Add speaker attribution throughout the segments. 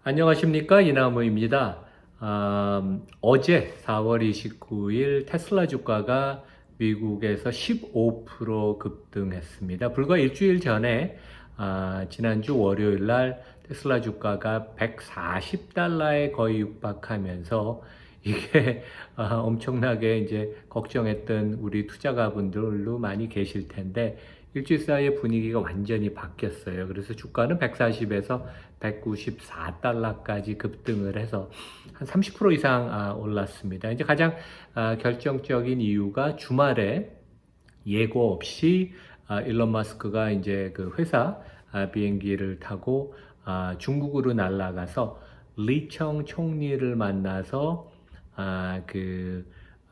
Speaker 1: 안녕하십니까, 이나무입니다. 어제 4월 29일 테슬라 주가가 미국에서 15% 급등했습니다. 불과 일주일 전에 지난주 월요일 날 테슬라 주가가 140달러에 거의 육박하면서 이게 엄청나게 이제 걱정했던 우리 투자가분들도 많이 계실 텐데 일주일 사이에 분위기가 완전히 바뀌었어요. 그래서 주가는 140에서 194달러까지 급등을 해서 한 30% 이상 올랐습니다. 이제 가장 결정적인 이유가 주말에 예고 없이 일론 마스크가 이제 그 회사 비행기를 타고 중국으로 날아가서 리청 총리를 만나서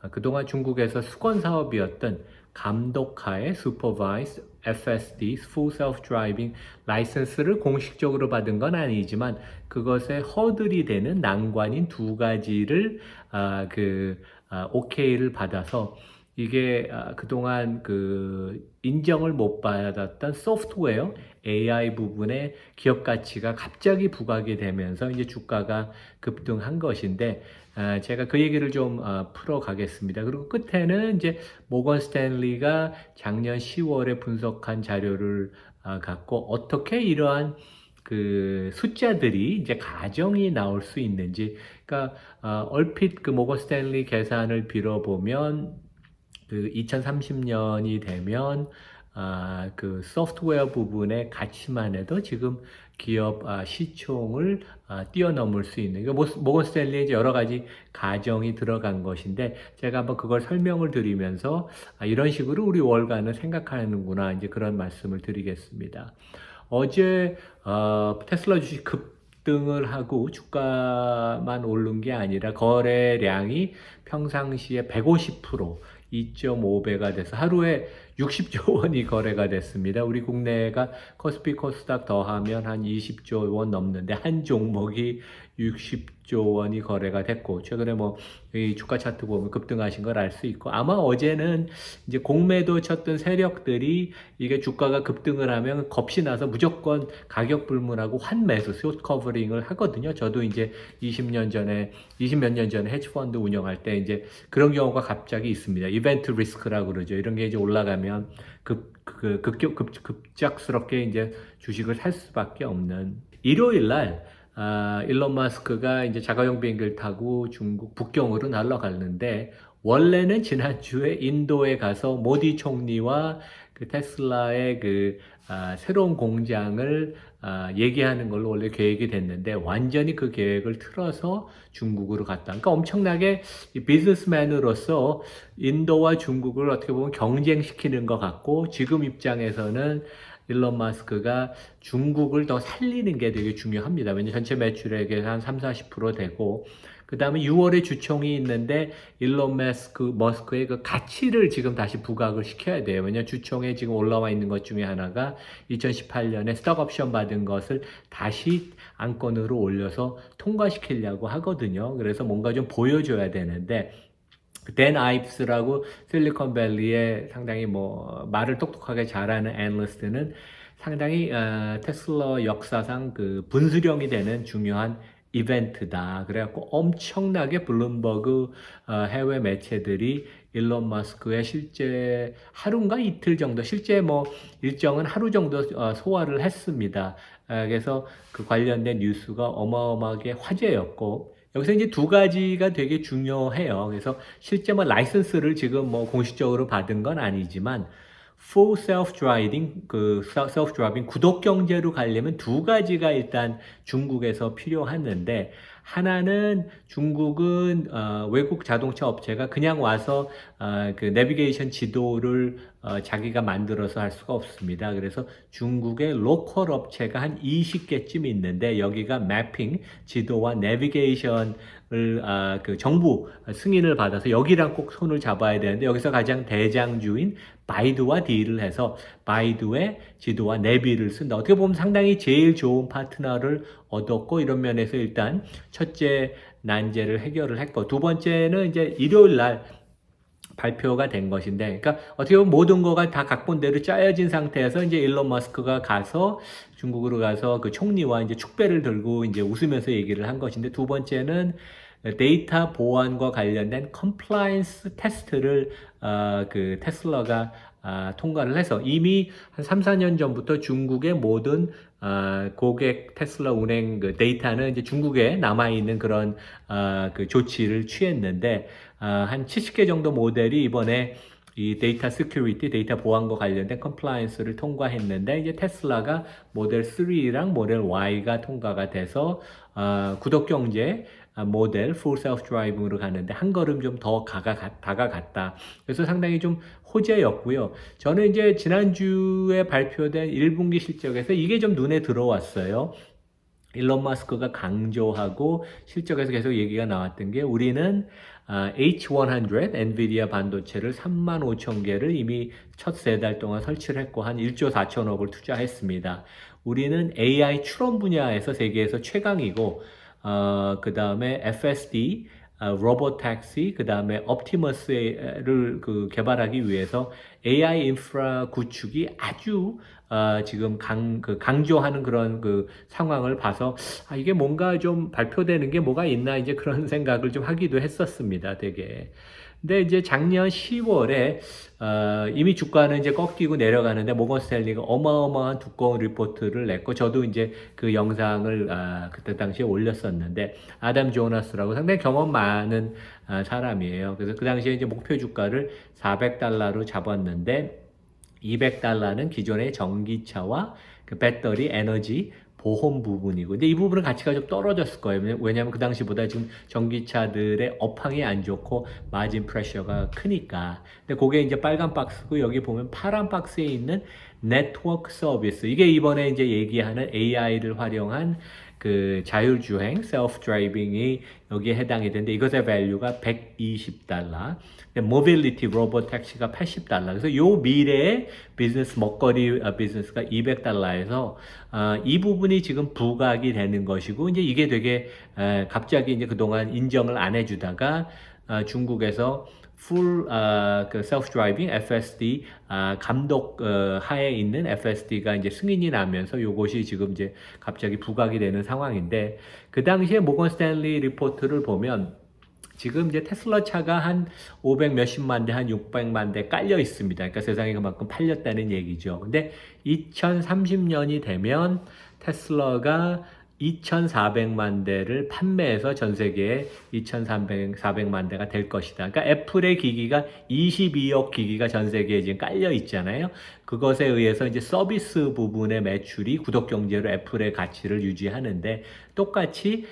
Speaker 1: 그동안 중국에서 수건 사업이었던 감독하에 Supervised FSD, Full Self-Driving 라이선스를 공식적으로 받은 건 아니지만 그것에 허들이 되는 난관인 두 가지를 OK를 받아서 이게 그동안 인정을 못 받았던 소프트웨어 AI 부분의 기업 가치가 갑자기 부각이 되면서 이제 주가가 급등한 것인데 제가 그 얘기를 좀 풀어가겠습니다. 그리고 끝에는 이제 모건 스탠리가 작년 10월에 분석한 자료를 갖고 어떻게 이러한 그 숫자들이 이제 가정이 나올 수 있는지, 그러니까 얼핏 그 모건 스탠리 계산을 빌어보면 그 2030년이 되면 그 소프트웨어 부분의 가치만 해도 지금 기업 시총을 뛰어넘을 수 있는, 모건 스탠리의 여러 가지 가정이 들어간 것인데 제가 한번 그걸 설명을 드리면서 이런 식으로 우리 월가는 생각하는구나, 이제 그런 말씀을 드리겠습니다. 어제 테슬라 주식 급등을 하고 주가만 오른 게 아니라 거래량이 평상시에 150%, 2.5배가 돼서 하루에 60조 원이 거래가 됐습니다. 우리 국내가 코스피 코스닥 더하면 한 20조 원 넘는데 한 종목이 60조 원이 거래가 됐고, 최근에 이 주가 차트 보면 급등하신 걸 알 수 있고, 아마 어제는 이제 공매도 쳤던 세력들이 이게 주가가 급등을 하면 겁이 나서 무조건 가격 불문하고 환매수, 숏 커버링을 하거든요. 저도 이제 20몇 년 전에 헤지펀드 운영할 때 이제 그런 경우가 갑자기 있습니다. 이벤트 리스크라고 그러죠. 이런 게 이제 올라가면 급작스럽게 이제 주식을 살 수밖에 없는. 일요일 날 일론 마스크가 이제 자가용 비행기를 타고 중국 북경으로 날아갔는데, 원래는 지난주에 인도에 가서 모디 총리와 그 테슬라의 새로운 공장을 얘기하는 걸로 원래 계획이 됐는데 완전히 그 계획을 틀어서 중국으로 갔다. 그러니까 엄청나게 비즈니스맨으로서 인도와 중국을 어떻게 보면 경쟁시키는 것 같고, 지금 입장에서는 일론 마스크가 중국을 더 살리는 게 되게 중요합니다. 왜냐하면 전체 매출액의 한 30-40% 되고, 그 다음에 6월에 주총이 있는데 일론 머스크의 그 가치를 지금 다시 부각을 시켜야 돼요. 왜냐하면 주총에 지금 올라와 있는 것 중에 하나가 2018년에 스톡 옵션 받은 것을 다시 안건으로 올려서 통과시키려고 하거든요. 그래서 뭔가 좀 보여줘야 되는데, 댄 아이브스라고 실리콘밸리에 상당히 말을 똑똑하게 잘하는 애널리스트는 상당히 테슬라 역사상 그 분수령이 되는 중요한 이벤트다. 그래갖고 엄청나게 블룸버그 해외 매체들이 일론 머스크의 실제 하루인가 이틀 정도, 실제 일정은 하루 정도 소화를 했습니다. 그래서 그 관련된 뉴스가 어마어마하게 화제였고, 여기서 이제 두 가지가 되게 중요해요. 그래서 실제 라이선스를 지금 공식적으로 받은 건 아니지만 Full Self-Driving, Self-Driving 구독 경제로 가려면 두 가지가 일단 중국에서 필요했는데, 하나는 중국은 외국 자동차 업체가 그냥 와서 그 내비게이션 지도를 자기가 만들어서 할 수가 없습니다. 그래서 중국의 로컬 업체가 한 20개쯤 있는데, 여기가 매핑, 지도와 내비게이션을 그 정부 승인을 받아서 여기랑 꼭 손을 잡아야 되는데, 여기서 가장 대장주인 바이두와 딜을 해서 바이두의 지도와 내비를 쓴다. 어떻게 보면 상당히 제일 좋은 파트너를 얻었고, 이런 면에서 일단 첫째 난제를 해결을 했고, 두 번째는 이제 일요일 날 발표가 된 것인데, 그러니까 어떻게 보면 모든 거가 다 각본대로 짜여진 상태에서 이제 일론 머스크가 가서 중국으로 가서 그 총리와 이제 축배를 들고 이제 웃으면서 얘기를 한 것인데, 두 번째는 데이터 보안과 관련된 컴플라이언스 테스트를 그 테슬라가 통과를 해서 이미 한 3, 4년 전부터 중국의 모든 고객 테슬라 운행 그 데이터는 이제 중국에 남아 있는 그런 그 조치를 취했는데 한 70개 정도 모델이 이번에 이 데이터 시큐리티, 데이터 보안과 관련된 컴플라이언스를 통과했는데 이제 테슬라가 모델 3랑 모델 Y가 통과가 돼서 구독 경제 모델 Full Self Driving으로 가는데 한 걸음 좀 더 다가갔다. 그래서 상당히 좀 호재였고요. 저는 이제 지난주에 발표된 1분기 실적에서 이게 좀 눈에 들어왔어요. 일론 머스크가 강조하고 실적에서 계속 얘기가 나왔던 게 우리는 H100 엔비디아 반도체를 35,000개를 이미 첫 세 달 동안 설치를 했고 한 1조 4천억을 투자했습니다. 우리는 AI 추론 분야에서 세계에서 최강이고 그 다음에 FSD, 로보택시, 그 다음에 옵티머스를 그 개발하기 위해서 AI 인프라 구축이 아주 지금 강조하는 그런 그 상황을 봐서 이게 뭔가 좀 발표되는 게 뭐가 있나 이제 그런 생각을 좀 하기도 했었습니다. 되게. 근데 이제 작년 10월에 이미 주가는 이제 꺾이고 내려가는데 모건 스탠리가 어마어마한 두꺼운 리포트를 냈고 저도 이제 그 영상을 그때 당시에 올렸었는데 아담 조나스라고 상당히 경험 많은 사람이에요. 그래서 그 당시에 이제 목표 주가를 $400로 잡았는데 200달러는 기존의 전기차와 그 배터리 에너지 보험 부분이고, 근데 이 부분은 가치가 좀 떨어졌을 거예요. 왜냐하면 그 당시보다 지금 전기차들의 업황이 안 좋고 마진 프레셔가 크니까. 근데 그게 이제 빨간 박스고 여기 보면 파란 박스에 있는 네트워크 서비스. 이게 이번에 이제 얘기하는 AI를 활용한 그 자율주행, 셀프 드라이빙이 여기에 해당이 되는데 이것의 밸류가 $120. 모빌리티 로봇 택시가 $80. 그래서 요 미래의 비즈니스 먹거리 비즈니스가 $200에서 이 부분이 지금 부각이 되는 것이고 이제 이게 되게 갑자기 이제 그동안 인정을 안 해주다가 중국에서 full 그 self driving FSD 감독 하에 있는 FSD가 이제 승인이 나면서 요것이 지금 이제 갑자기 부각이 되는 상황인데 그 당시에 모건 스탠리 리포트를 보면 지금 이제 테슬라 차가 한 500 몇십만 대, 한 600만 대 깔려 있습니다. 그러니까 세상에 그만큼 팔렸다는 얘기죠. 근데 2030년이 되면 테슬라가 2,400만 대를 판매해서 전 세계에 2,400만 대가 될 것이다. 그러니까 애플의 기기가 22억 기기가 전 세계에 지금 깔려 있잖아요. 그것에 의해서 이제 서비스 부분의 매출이 구독 경제로 애플의 가치를 유지하는데 똑같이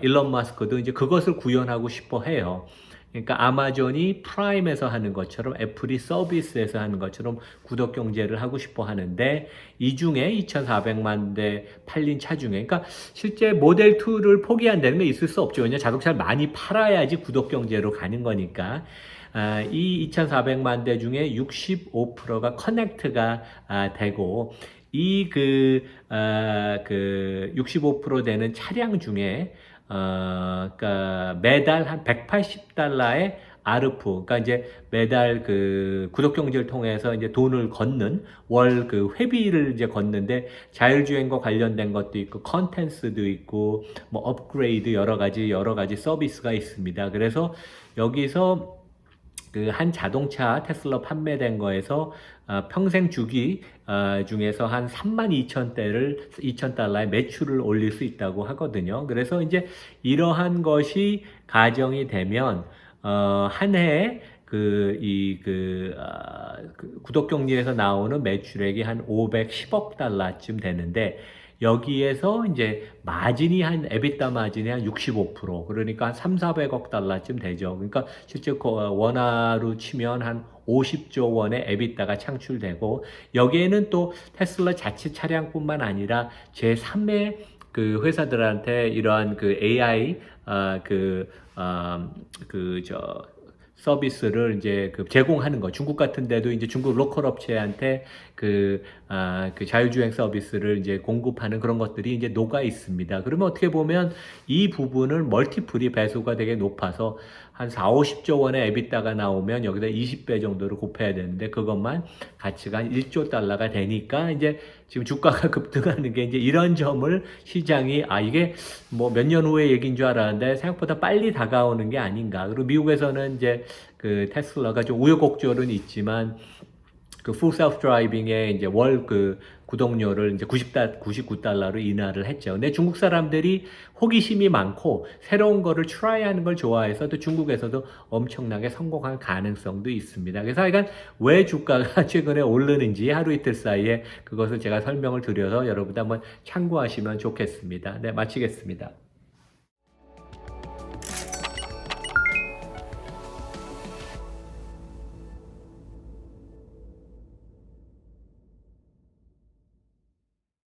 Speaker 1: 일론 머스크도 이제 그것을 구현하고 싶어 해요. 그러니까 아마존이 프라임에서 하는 것처럼 애플이 서비스에서 하는 것처럼 구독 경제를 하고 싶어 하는데 이 중에 2,400만 대 팔린 차 중에 그러니까 실제 모델 2를 포기한다는 게 있을 수 없죠. 왜냐하면 자동차를 많이 팔아야지 구독 경제로 가는 거니까. 이 2,400만 대 중에 65%가 커넥트가 되고 이 65% 되는 차량 중에 그러니까 매달 한 $180의 아르프, 그러니까 이제 매달 그 구독 경제를 통해서 이제 돈을 걷는 월 그 회비를 이제 걷는데 자율주행과 관련된 것도 있고 컨텐츠도 있고 뭐 업그레이드 여러 가지 서비스가 있습니다. 그래서 여기서 그 한 자동차 테슬라 판매된 거에서 평생 주기 중에서 한 32,000대를 $2,000의 매출을 올릴 수 있다고 하거든요. 그래서 이제 이러한 것이 가정이 되면 한 해에 구독 경제에서 나오는 매출액이 한 $510억 되는데 여기에서 이제 마진이 에비타 마진이 한 65%, 그러니까 한 3,400억 달러쯤 되죠. 그러니까 실제 원화로 치면 한 50조 원의 에비타가 창출되고 여기에는 또 테슬라 자체 차량뿐만 아니라 제3의 그 회사들한테 이러한 그 AI 서비스를 이제 제공하는 거. 중국 같은 데도 이제 중국 로컬 업체한테 그 자율주행 서비스를 이제 공급하는 그런 것들이 이제 녹아 있습니다. 그러면 어떻게 보면 이 부분을 멀티플이 배수가 되게 높아서 한 4, 50조 원의 에비타가 나오면 여기다 20배 정도를 곱해야 되는데 그것만 가치가 한 1조 달러가 되니까 이제 지금 주가가 급등하는 게 이제 이런 점을 시장이 이게 뭐 몇 년 후의 얘기인 줄 알았는데 생각보다 빨리 다가오는 게 아닌가. 그리고 미국에서는 이제 그 테슬라가 좀 우여곡절은 있지만 그 풀 셀프 드라이빙의 이제 월 그 구독료를 이제 99달러로 인하를 했죠. 근데 중국 사람들이 호기심이 많고 새로운 거를 트라이하는 걸 좋아해서 또 중국에서도 엄청나게 성공할 가능성도 있습니다. 그래서 하여간 왜 주가가 최근에 오르는지 하루 이틀 사이에 그것을 제가 설명을 드려서 여러분들 한번 참고하시면 좋겠습니다. 네, 마치겠습니다.